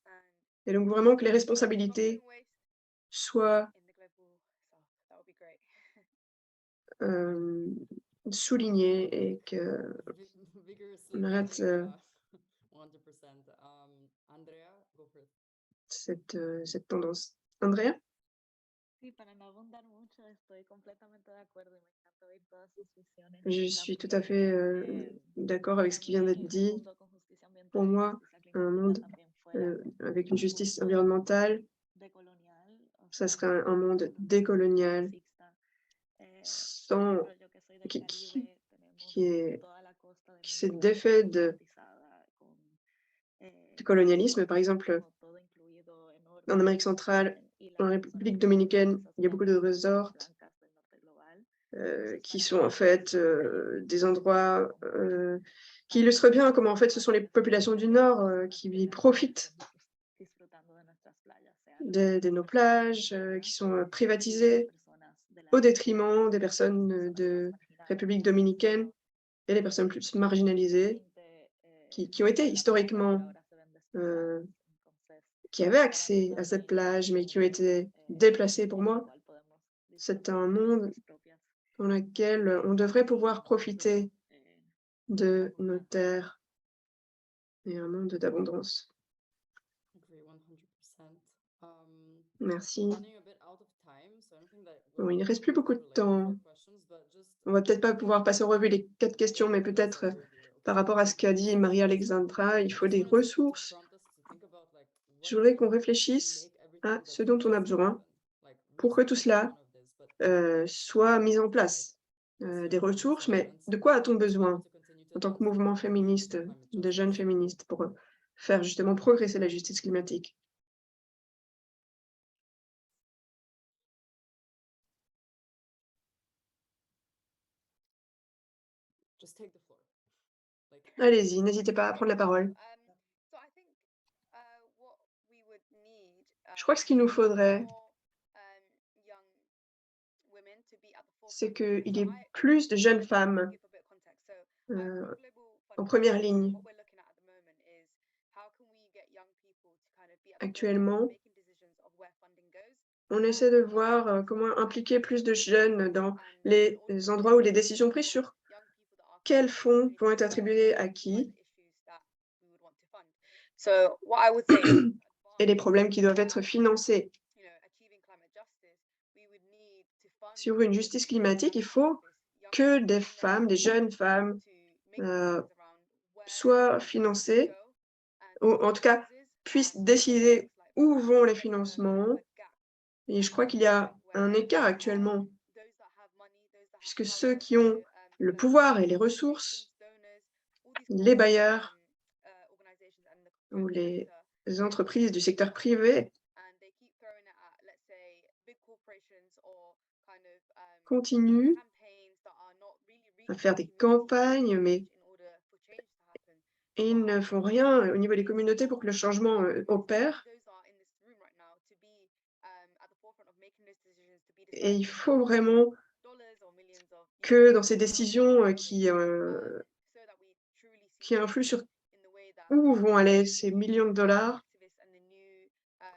Et donc vraiment que les responsabilités soient soulignées et qu'on Vigorously arrête nodding, 100%. Andrea, go for it. cette tendance. Andrea? Sí, para no abundar mucho, estoy completamente de acuerdo y me encanta oír todas sus visiones Je y suis tout campos à fait d'accord avec ce qui vient d'être dit. un mundo con justicia Pour ambiental y moi, justicia un climática monde también fuera avec une un justice mundo environnementale, decolonial, o ça sea, serait un monde décolonial, progresista. Por sans, ejemplo, yo que soy del qui, Caribe, tenemos qui, est, toda la costa de qui s'est México défait traumatizada con du colonialisme. Par exemple, como todo incluido en enorme Amérique centrale, y en las personas République que viven en dominicaine, esas il y a beaucoup de grandes resorts blancas del norte global. qui sont en fait des endroits qui illustrent bien comment en fait ce sont les populations du Nord qui profitent de nos plages, qui sont privatisées au détriment des personnes de République dominicaine et les personnes plus marginalisées qui ont été historiquement qui avaient accès à cette plage, mais qui ont été déplacées. Pour moi, c'est un monde dans lequel on devrait pouvoir profiter de nos terres et un monde d'abondance. Agree 100%. Merci. Running a bit out of time, so I don't think that Bon, we'll il ne have reste plus beaucoup de time for temps. questions, but just On va peut-être pas pouvoir passer en revue les 4 questions, mais peut-être, par rapport à ce qu'a dit Marie-Alexandra, il faut des ressources. Je voudrais qu'on réfléchisse à ce dont on a besoin pour que tout cela, soit mis en place. Des ressources, mais de quoi a-t-on besoin en tant que mouvement féministe, de jeunes féministes, pour, faire justement progresser la justice climatique? Just take the floor. Like, Allez-y, n'hésitez pas à prendre la parole. So I think what we would need Je crois que ce qu'il nous is faudrait, more young women to be at the c'est forefront. qu'il So y ait plus de jeunes femmes, give a bit of context. So heu, for Global en Fund première Management, ligne. what we're looking at the moment is how can we get young people to kind of be at the forefront of Actuellement, making decisions of where funding goes. on essaie de voir, comment impliquer plus de jeunes dans les endroits où les décisions prises sur quels fonds vont être attribués à qui So what I would say is, et les problèmes qui doivent être financés. achieving climate justice, we would need to fund Si on veut une justice climatique, il faut que des femmes, des jeunes femmes, soient financées, ou en tout cas puissent décider où vont les financements. Et je crois qu'il y a un écart actuellement, puisque ceux qui ont le pouvoir et les ressources, les bailleurs ou les entreprises du secteur privé, continuent à faire des campagnes, mais ils ne font rien au niveau des communautés pour que le changement, opère. Et il faut vraiment que dans ces décisions, qui influent sur où vont aller ces millions de dollars,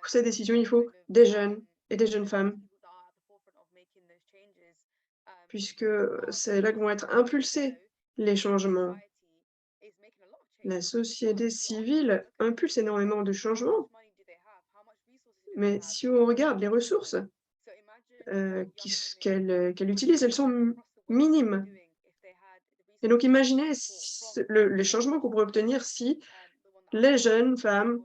pour ces décisions, il faut des jeunes et des jeunes femmes, puisque c'est là que vont être impulsés les changements. La société civile impulse énormément de changements, mais si on regarde les ressources, qu'elle utilise, elles sont minimes. Et donc imaginez le changement qu'on pourrait obtenir si les jeunes femmes,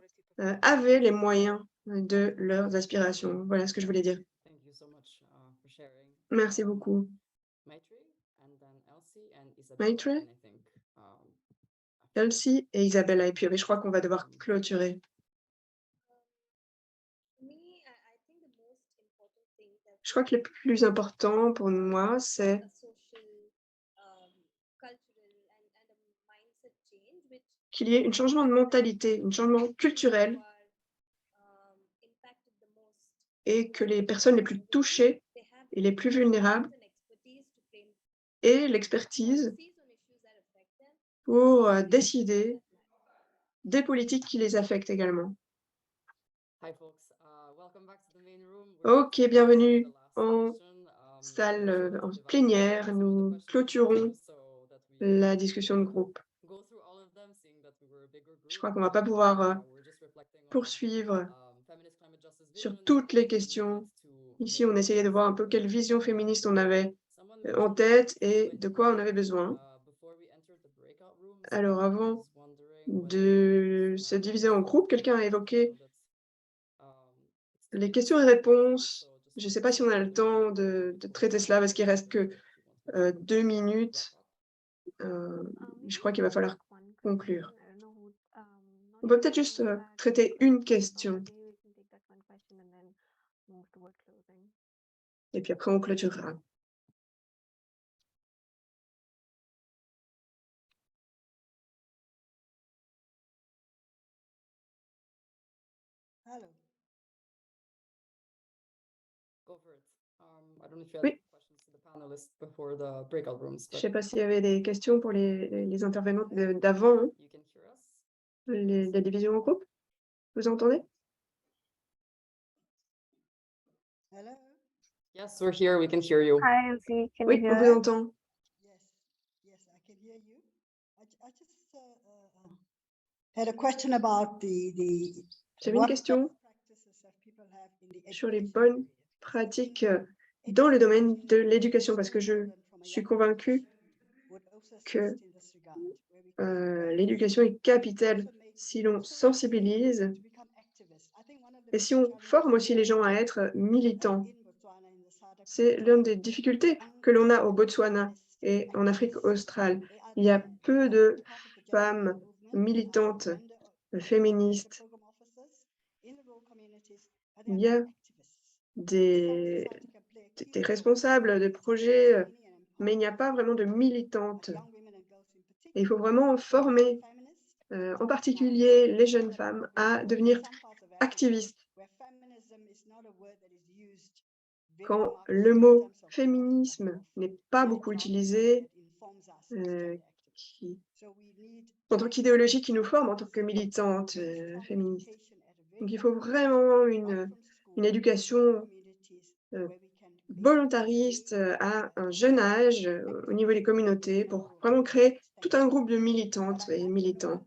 avaient les moyens de leurs aspirations. Voilà ce que je voulais dire. thank you so much for sharing. Merci beaucoup. Maitri, and then Elsie and Isabella, Maitri, and I think Elsie et Isabella, et puis je crois qu'on va devoir clôturer. Je crois que le plus important pour moi, c'est qu'il y ait un changement de mentalité, un changement culturel, et que les personnes les plus touchées et les plus vulnérables aient l'expertise pour, décider des politiques qui les affectent également. hi folks, welcome back to the main room. We're OK, about to bienvenue close the last en session. salle, en We'll plénière. Nous questions clôturons just so that we la discussion de groupe. go through all of them, seeing that we were a bigger Je group. crois qu'on va pas pouvoir, We're just reflecting on poursuivre feminist climate justice sur visions toutes les and questions. needs to Ici, on make essayait de voir un peu quelle vision féministe on avait, en tête et de quoi on avait besoin. Alors avant de se diviser en groupes, quelqu'un a évoqué les questions et réponses. Je ne sais pas si on a le temps de traiter cela parce qu'il reste que 2 minutes. Je crois qu'il va falloir conclure. On peut peut-être juste traiter une question. Et puis après, on clôturera. Hello. Go for it. I don't know if you had Oui. questions to the panelists before the breakout rooms, Je ne but sais pas s'il y avait des questions pour les intervenants d'avant, hein, you can hear us. la division en groupe. Vous entendez? Hello. Yes, we're here. We can hear you. Hi, Elsie. Can Oui, you on hear vous us? entend. Yes. Yes, I can hear you. I just had a question about J'avais une what question best practices that people have in the sur les education bonnes area. pratiques dans le domaine de l'éducation, parce que je Je suis convaincue would also que assist in this regard, where we can l'éducation est capitale also make si l'on also sensibilise to become activists. I think one of the et si biggest on forme aussi les gens à challenges être militants. in Botswana, in the SADC C'est region, l'une des difficultés que l'on a au Botswana et en Afrique australe. Il y a peu de femmes militantes, féministes. Il y a des responsables de projets, mais il n'y a pas vraiment de militantes. Et il faut vraiment former, en particulier les jeunes femmes, à devenir activistes. Quand le mot féminisme n'est pas beaucoup utilisé, en tant qu'idéologie qui nous forme en tant que militantes féministes. Donc il faut vraiment une éducation volontariste à un jeune âge au niveau des communautés pour vraiment créer tout un groupe de militantes et militants.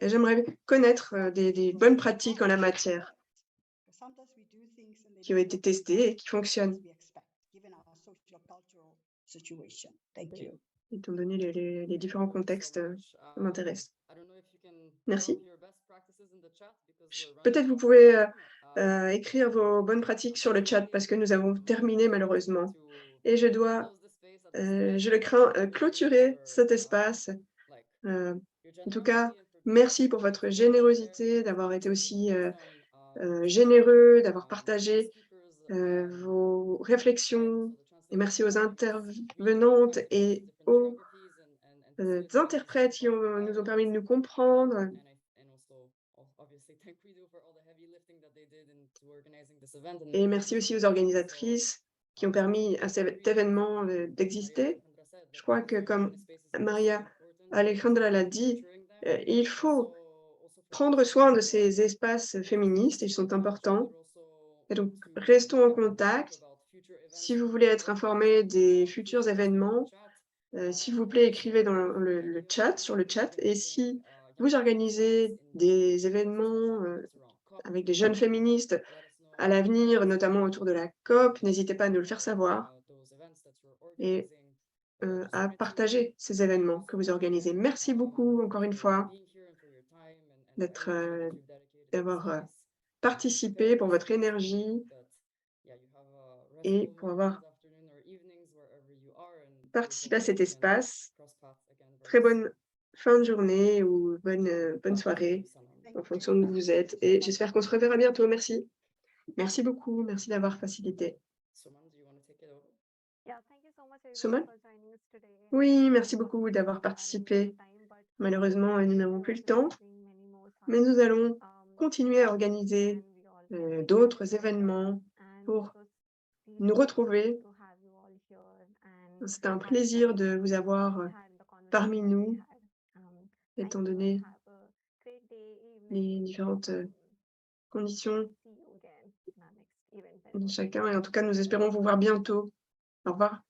Et j'aimerais connaître des bonnes pratiques en la matière qui ont été testées et qui fonctionnent, étant donné les différents contextes qui m'intéressent. Merci. Peut-être vous pouvez écrire vos bonnes pratiques sur le chat parce que nous avons terminé malheureusement. Et je le crains, clôturer cet espace. En tout cas, merci pour votre générosité, d'avoir été aussi généreux, d'avoir partagé vos réflexions. Et merci aux intervenantes et aux interprètes qui nous ont permis de nous comprendre. Et merci aussi aux organisatrices qui ont permis à cet événement d'exister. Je crois que comme Maria Alejandra l'a dit, il faut prendre soin de ces espaces féministes, ils sont importants. Et donc, restons en contact. Si vous voulez être informé des futurs événements, s'il vous plaît, écrivez dans le chat, sur le chat. Et si vous organisez des événements avec des jeunes féministes à l'avenir, notamment autour de la COP, n'hésitez pas à nous le faire savoir et à partager ces événements que vous organisez. Merci beaucoup, encore une fois, d'avoir participé, pour votre énergie et pour avoir participé à cet espace. Très bonne fin de journée ou bonne soirée, en fonction d'où vous êtes. Et j'espère qu'on se reverra bientôt. Merci. Merci beaucoup. Merci d'avoir facilité. Suman? Oui, merci beaucoup d'avoir participé. Malheureusement, nous n'avons plus le temps, mais nous allons continuer à organiser d'autres événements pour nous retrouver. C'est un plaisir de vous avoir parmi nous, étant donné les différentes conditions de chacun. Et en tout cas, nous espérons vous voir bientôt. Au revoir.